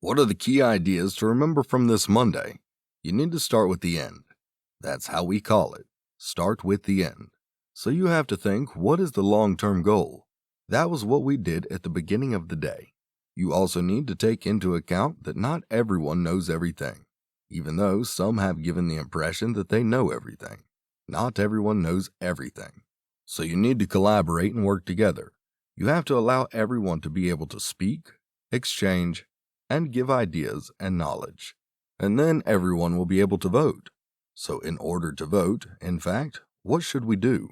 What are the key ideas to remember from this Monday? You need to start with the end. That's how we call it. Start with the end. So you have to think, what is the long-term goal? That was what we did at the beginning of the day. You also need to take into account that not everyone knows everything, even though some have given the impression that they know everything. Not everyone knows everything. So you need to collaborate and work together. You have to allow everyone to be able to speak, exchange, and give ideas and knowledge. And then everyone will be able to vote. So in order to vote, in fact, what should we do?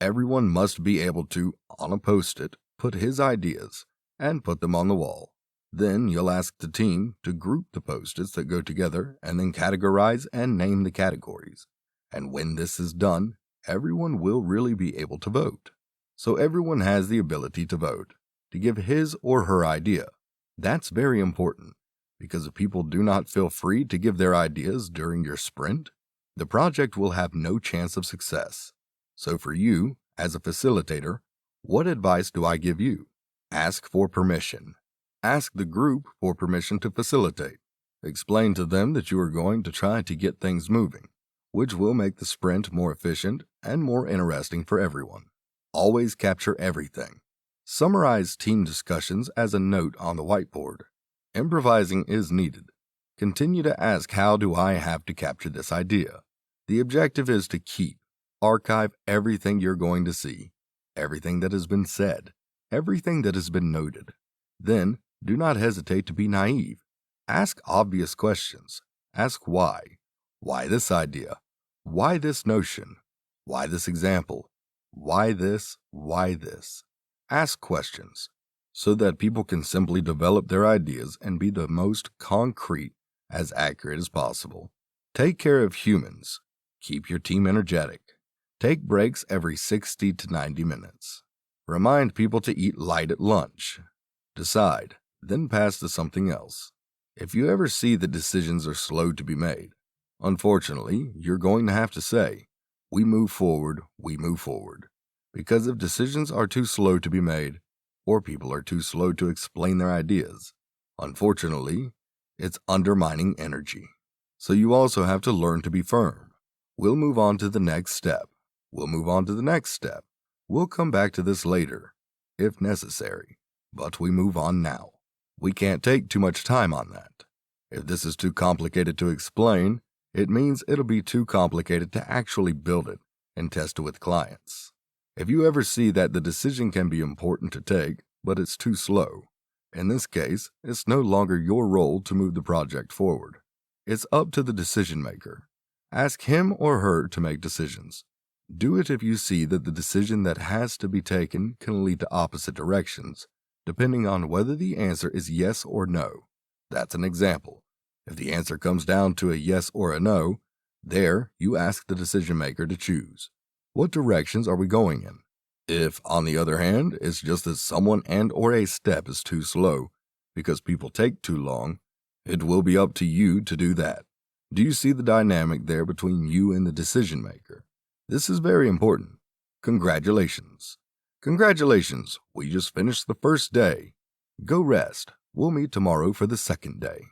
Everyone must be able to, on a post-it, put his ideas and put them on the wall. Then you'll ask the team to group the post-its that go together and then categorize and name the categories. And when this is done, everyone will really be able to vote. So everyone has the ability to vote, to give his or her idea. That's very important, because if people do not feel free to give their ideas during your sprint, the project will have no chance of success. So for you, as a facilitator, what advice do I give you? Ask for permission. Ask the group for permission to facilitate. Explain to them that you are going to try to get things moving, which will make the sprint more efficient and more interesting for everyone. Always capture everything. Summarize team discussions as a note on the whiteboard. Improvising is needed. Continue to ask, how do I have to capture this idea? The objective is to archive everything you're going to see, everything that has been said, everything that has been noted. Then, do not hesitate to be naive. Ask obvious questions. Ask why. Why this idea? Why this notion? Why this example? Why this? Why this? Ask questions so that people can simply develop their ideas and be the most concrete, as accurate as possible. Take care of humans. Keep your team energetic. Take breaks every 60 to 90 minutes. Remind people to eat light at lunch. Decide, then pass to something else. If you ever see that decisions are slow to be made, unfortunately, you're going to have to say, we move forward. Because if decisions are too slow to be made, or people are too slow to explain their ideas, unfortunately, it's undermining energy. So you also have to learn to be firm. We'll move on to the next step. We'll come back to this later, if necessary, but we move on now. We can't take too much time on that. If this is too complicated to explain, it means it'll be too complicated to actually build it and test it with clients. If you ever see that the decision can be important to take, but it's too slow, in this case, it's no longer your role to move the project forward. It's up to the decision maker. Ask him or her to make decisions. Do it if you see that the decision that has to be taken can lead to opposite directions, depending on whether the answer is yes or no. That's an example. If the answer comes down to a yes or a no, there you ask the decision maker to choose. What directions are we going in? If, on the other hand, it's just that someone and or a step is too slow because people take too long, it will be up to you to do that. Do you see the dynamic there between you and the decision maker? This is very important. Congratulations. We just finished the first day. Go rest. We'll meet tomorrow for the second day.